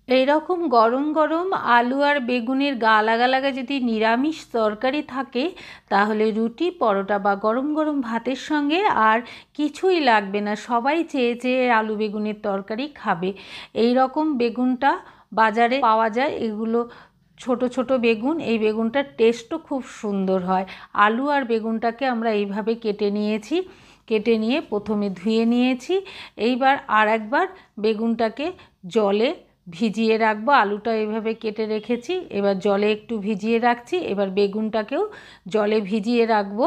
এই রকম গরম গরম আলু আর বেগুনের গা লাগা লাগা যদি নিরামিষ তরকারি থাকে তাহলে রুটি পরোটা বা গরম গরম ভাতের সঙ্গে আর কিছুই লাগবে না, সবাই চেয়ে চেয়ে আলু বেগুনের তরকারি খাবে। এই রকম বেগুনটা বাজারে পাওয়া যায়, এগুলো ছোট ছোট বেগুন। এই বেগুনটার টেস্টও খুব সুন্দর হয়। আলু আর বেগুনটাকে আমরা এইভাবে কেটে নিয়েছি, কেটে নিয়ে প্রথমে ধুয়ে নিয়েছি। এইবার আর একবার বেগুনটাকে জলে ভিজিয়ে রাখবো। আলুটা এইভাবে কেটে রেখেছি, এবার জলে একটু ভিজিয়ে রাখছি। এবার বেগুনটাকেও জলে ভিজিয়ে রাখবো।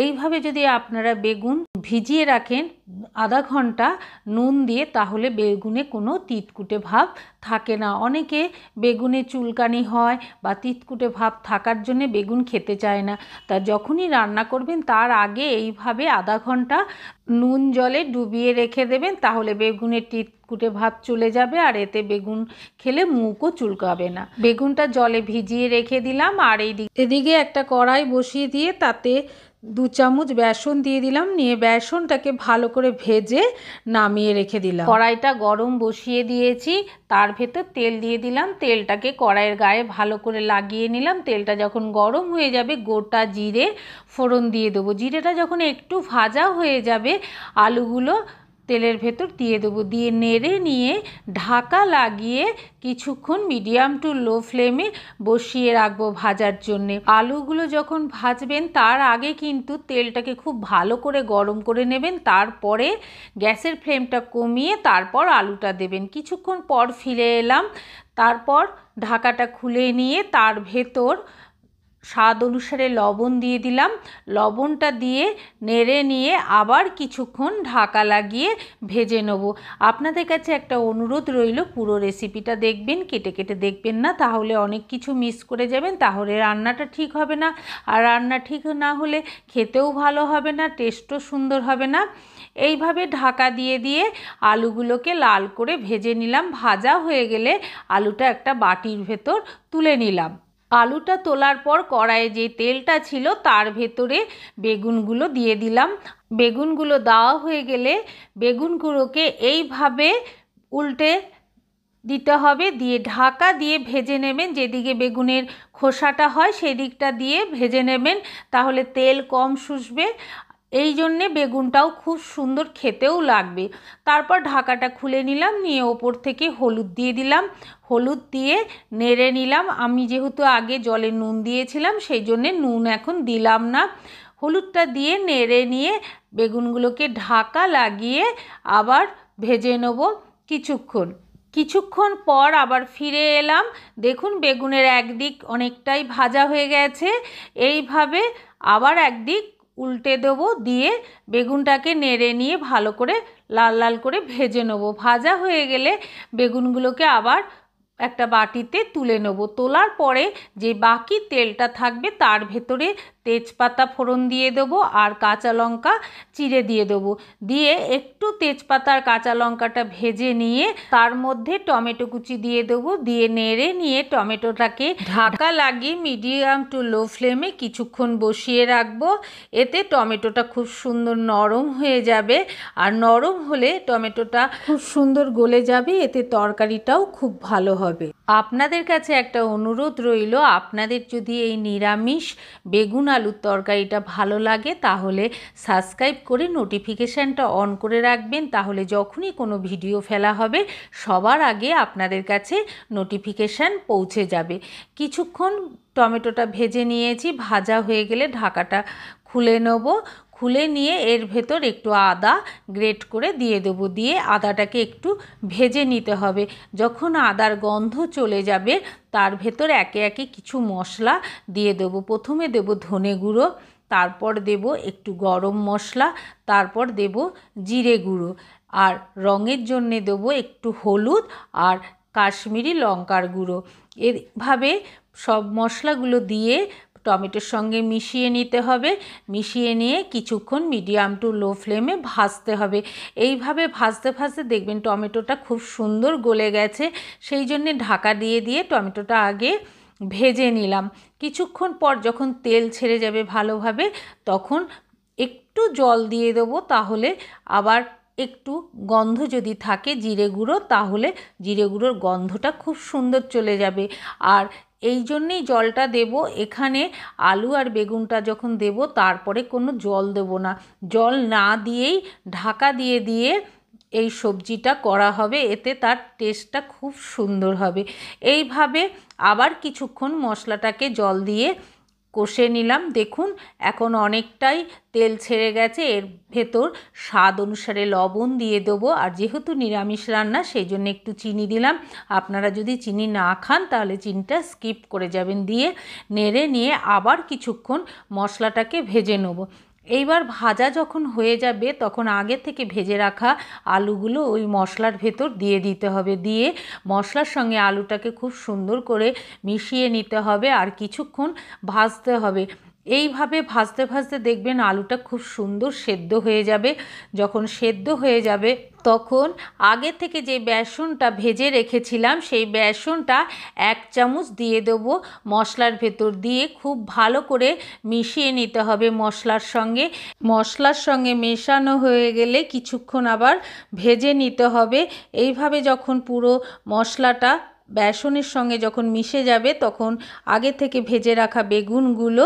এইভাবে যদি আপনারা বেগুন ভিজিয়ে রাখেন আধা ঘন্টা নুন দিয়ে, তাহলে বেগুনে কোনো তিতকুটে ভাব থাকে না। অনেকে বেগুনে চুলকানি হয় বা তিতকুটে ভাব থাকার জন্যে বেগুন খেতে চায় না। তা যখনই রান্না করবেন তার আগে এইভাবে আধা ঘন্টা নুন জলে ডুবিয়ে রেখে দেবেন, তাহলে বেগুনের তিতকুটে ভাব চলে যাবে আর এতে বেগুন খেলে মুখও চুলকাবে না। বেগুনটা জলে ভিজিয়ে রেখে দিলাম। আর এদিকে একটা কড়াই বসিয়ে দিয়ে তাতে 2 চামচ বেসন দিয়ে দিলাম, নিয়ে বেসনটাকে ভালো করে ভেজে নামিয়ে রেখে দিলাম। কড়াইটা গরম বসিয়ে দিয়েছি, তার ভেতর তেল দিয়ে দিলাম। তেলটাকে কড়াইয়ের গায়ে ভালো করে লাগিয়ে নিলাম। তেলটা যখন গরম হয়ে যাবে গোটা জিরে ফোড়ন দিয়ে দেবো। জিরেটা যখন একটু ভাজা হয়ে যাবে আলুগুলো তেলের ভেতর দিয়ে দেবো, দিয়ে নেড়ে নিয়ে ঢাকা লাগিয়ে কিছুক্ষণ মিডিয়াম টু লো ফ্লেমে বসিয়ে রাখবো ভাজার জন্যে। আলুগুলো যখন ভাজবেন তার আগে কিন্তু তেলটাকে খুব ভালো করে গরম করে নেবেন, তারপরে গ্যাসের ফ্লেমটা কমিয়ে তারপর আলুটা দেবেন। কিছুক্ষণ পর ফিরে এলাম, তারপর ঢাকাটা খুলে নিয়ে তার ভেতর স্বাদ অনুসারে লবণ দিয়ে দিলাম। লবণটা দিয়ে নেড়ে নিয়ে আবার কিছুক্ষণ ঢাকা লাগিয়ে ভেজে নেব। আপনাদের কাছে একটা অনুরোধ রইল, পুরো রেসিপিটা দেখবেন, কেটে কেটে দেখবেন না, তাহলে অনেক কিছু মিস করে যাবেন, তাহলে রান্নাটা ঠিক হবে না। আর রান্না ঠিক না হলে খেতেও ভালো হবে না, টেস্টও সুন্দর হবে না। এইভাবে ঢাকা দিয়ে দিয়ে আলুগুলোকে লাল করে ভেজে নিলাম। ভাজা হয়ে গেলে আলুটা একটা বাটির ভেতর তুলে নিলাম। আলুটা তোলার পর কড়াইয়ে যে তেলটা ছিল তার ভেতরে বেগুনগুলো দিয়ে দিলাম। বেগুনগুলো দেওয়া হয়ে গেলে বেগুনগুলোকে এইভাবে উল্টে দিতে হবে, দিয়ে ঢাকা দিয়ে ভেজে নেবেন। যেদিকে বেগুনের খোসাটা হয় সেই দিকটা দিয়ে ভেজে নেবেন, তাহলে তেল কম শুষবে। এই জন্যে বেগুনটাও খুব সুন্দর খেতেও লাগবে। তারপর ঢাকাটা খুলে নিলাম, নিয়ে ওপর থেকে হলুদ দিয়ে দিলাম। হলুদ দিয়ে নেড়ে নিলাম। আমি যেহেতু আগে জলে নুন দিয়েছিলাম সেই জন্যে নুন এখন দিলাম না। হলুদটা দিয়ে নেড়ে নিয়ে বেগুনগুলোকে ঢাকা লাগিয়ে আবার ভেজে নেব কিছুক্ষণ পর আবার ফিরে এলাম। দেখুন বেগুনের একদিক অনেকটাই ভাজা হয়ে গেছে। এইভাবে আবার একদিক উল্টে দেবো, দিয়ে বেগুনটাকে নেড়ে নিয়ে ভালো করে লাল লাল করে ভেজে নেব। ভাজা হয়ে গেলে বেগুনগুলোকে আবার একটা বাটিতে তুলে নেব। তোলার পরে যে বাকি তেলটা থাকবে তার ভেতরে তেজপাতা ফোড়ন দিয়ে দেবো আর কাঁচা লঙ্কা চিড়ে দিয়ে দেবো। দিয়ে একটু তেজপাতা আর কাঁচা লঙ্কাটা ভেজে নিয়ে তার মধ্যে টমেটো কুচি দিয়ে দেবো। দিয়ে নেড়ে নিয়ে টমেটোটাকে ঢাকা লাগিয়ে মিডিয়াম টু লো ফ্লেমে কিছুক্ষণ বসিয়ে রাখবো। এতে টমেটোটা খুব সুন্দর নরম হয়ে যাবে, আর নরম হলে টমেটোটা খুব সুন্দর গলে যাবে, এতে তরকারিটাও খুব ভালো হবে। আপনাদের কাছে একটা অনুরোধ রইল, আপনাদের যদি এই নিরামিষ বেগুন আলুর তরকারিটা ভালো লাগে তাহলে সাবস্ক্রাইব করে নোটিফিকেশানটা অন করে রাখবেন, তাহলে যখনই কোনো ভিডিও ফেলা হবে সবার আগে আপনাদের কাছে নোটিফিকেশান পৌঁছে যাবে। কিছুক্ষণ টমেটোটা ভেজে নিয়েছি, ভাজা হয়ে গেলে ঢাকাটা খুলে নেব। খুলে নিয়ে এর ভেতর একটু আদা গ্রেট করে দিয়ে দেবো। দিয়ে আদাটাকে একটু ভেজে নিতে হবে। যখন আদার গন্ধ চলে যাবে তার ভেতর একে একে কিছু মশলা দিয়ে দেবো। প্রথমে দেবো ধনে গুঁড়ো, তারপর দেব একটু গরম মশলা, তারপর দেব জিরে গুঁড়ো, আর রঙের জন্যে দেবো একটু হলুদ আর কাশ্মীরি লঙ্কার গুঁড়ো। এভাবে সব মশলাগুলো দিয়ে টমেটোর সঙ্গে মিশিয়ে নিতে হবে। মিশিয়ে নিয়ে কিছুক্ষণ মিডিয়াম টু লো ফ্লেমে ভাজতে হবে। এইভাবে ভাজতে ভাজতে দেখবেন টমেটোটা খুব সুন্দর গলে গেছে। সেই জন্যে ঢাকা দিয়ে দিয়ে টমেটোটা আগে ভেজে নিলাম। কিছুক্ষণ পর যখন তেল ছেড়ে যাবে ভালোভাবে তখন একটু জল দিয়ে দেবো, তাহলে আবার একটু গন্ধ যদি থাকে জিরে গুঁড়ো, তাহলে জিরে গুঁড়োর গন্ধটা খুব সুন্দর চলে যাবে। আর এই জন্যেই জলটা দেব। এখানে আলু আর বেগুনটা যখন দেব তারপরে কোনো জল দেব না, জল না দিয়েই ঢাকা দিয়ে দিয়ে এই সবজিটা করা হবে, এতে তার টেস্টটা খুব সুন্দর হবে। এইভাবে আবার কিছুক্ষণ মশলাটাকে জল দিয়ে কষে নিলাম। দেখুন এখন অনেকটাই তেল ছেড়ে গেছে। এর ভেতর স্বাদ অনুসারে লবণ দিয়ে দেবো, আর যেহেতু নিরামিষ রান্না সেই জন্য একটু চিনি দিলাম। আপনারা যদি চিনি না খান তাহলে চিনিটা স্কিপ করে যাবেন। দিয়ে নেড়ে নিয়ে আবার কিছুক্ষণ মশলাটাকে ভেজে নেব। এইবার ভাজা যখন হয়ে যাবে তখন আগে থেকে ভেজে রাখা আলুগুলো ওই মশলার ভেতর দিয়ে দিতে হবে। দিয়ে মশলার সঙ্গে আলুটাকে খুব সুন্দর করে মিশিয়ে নিতে হবে আর কিছুক্ষণ ভাজতে হবে। এইভাবে ভাজতে ভাজতে দেখবেন আলুটা খুব সুন্দর সেদ্ধ হয়ে যাবে। যখন সেদ্ধ হয়ে যাবে তখন আগে থেকে যে বেসনটা ভেজে রেখেছিলাম সেই বেসনটা 1 চামচ দিয়ে দেবো মশলার ভেতর। দিয়ে খুব ভালো করে মিশিয়ে নিতে হবে মশলার সঙ্গে। মশলার সঙ্গে মেশানো হয়ে গেলে কিছুক্ষণ আবার ভেজে নিতে হবে। এইভাবে যখন পুরো মশলাটা বেসনের সঙ্গে যখন মিশে যাবে তখন আগে থেকে ভেজে রাখা বেগুনগুলো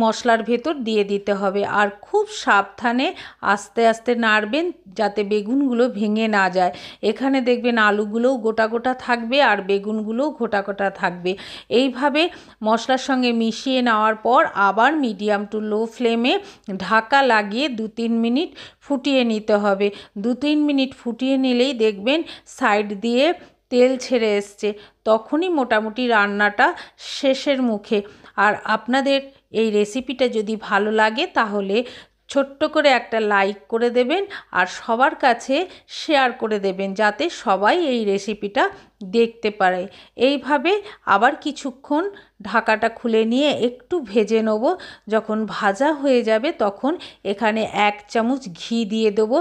মশলার ভেতর দিয়ে দিতে হবে। আর খুব সাবধানে আস্তে আস্তে নাড়বেন যাতে বেগুনগুলো ভেঙে না যায়। এখানে দেখবেন আলুগুলোও গোটা গোটা থাকবে আর বেগুনগুলোও গোটা গোটা থাকবে। এইভাবে মশলার সঙ্গে মিশিয়ে নেওয়ার পর আবার মিডিয়াম টু লো ফ্লেমে ঢাকা লাগিয়ে 2-3 মিনিট ফুটিয়ে নিতে হবে। 2-3 মিনিট ফুটিয়ে নিলেই দেখবেন সাইড দিয়ে তেল ছেড়ে এসছে, তখনই মোটামুটি রান্নাটা শেষের মুখে। আর আপনাদের এই রেসিপিটা যদি ভালো লাগে তাহলে ছোট্ট করে একটা লাইক করে দেবেন আর সবার কাছে শেয়ার করে দেবেন যাতে সবাই এই রেসিপিটা দেখতে পারে। এইভাবে আবার কিছুক্ষণ ঢাকাটা খুলে নিয়ে একটু ভেজে নেব। যখন ভাজা হয়ে যাবে তখন এখানে 1 চামচ ঘি দিয়ে দেবো।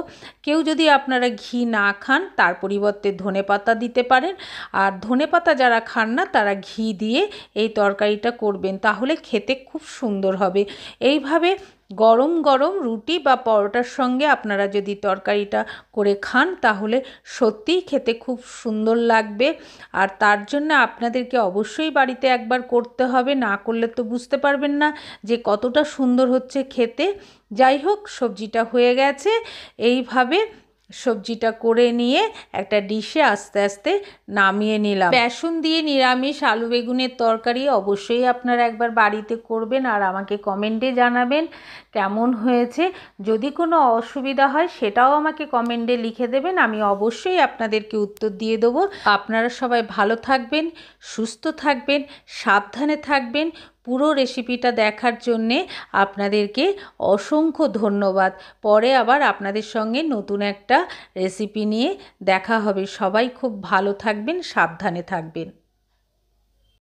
কেউ যদি আপনারা ঘি না খান তার পরিবর্তে ধনেপাতা দিতে পারেন। আর ধনেপাতা যারা খান না তারা ঘি দিয়ে এই তরকারিটা করবেন, তাহলে খেতে খুব সুন্দর হবে। এইভাবে গরম গরম রুটি বা পরোটার সঙ্গে আপনারা যদি তরকারিটা করে খান তাহলে সত্যিই খেতে খুব সুন্দর লাগবে। আর তার জন্য আপনাদেরকে অবশ্যই বাড়িতে একবার করতে হবে, না করলে তো বুঝতে পারবেন না যে কতটা সুন্দর হচ্ছে খেতে। যাই হোক, সবজিটা হয়ে গেছে। এইভাবে সবজিটা করে নিয়ে একটা ডিশে আস্তে আস্তে নামিয়ে নিলাম। বেসন দিয়ে নিরামিষ আলু বেগুনের তরকারি অবশ্যই আপনারা একবার বাড়িতে করবেন আর আমাকে কমেন্টে জানাবেন কেমন হয়েছে। যদি কোনো অসুবিধা হয় সেটাও আমাকে কমেন্টে লিখে দেবেন, আমি অবশ্যই আপনাদেরকে উত্তর দিয়ে দেবো। আপনারা সবাই ভালো থাকবেন, সুস্থ থাকবেন, সাবধানে থাকবেন। পুরো রেসিপিটা দেখার জন্যে আপনাদেরকে অসংখ্য ধন্যবাদ। পরে আবার আপনাদের সঙ্গে নতুন একটা রেসিপি নিয়ে দেখা হবে। সবাই খুব ভালো থাকবেন, সাবধানে থাকবেন।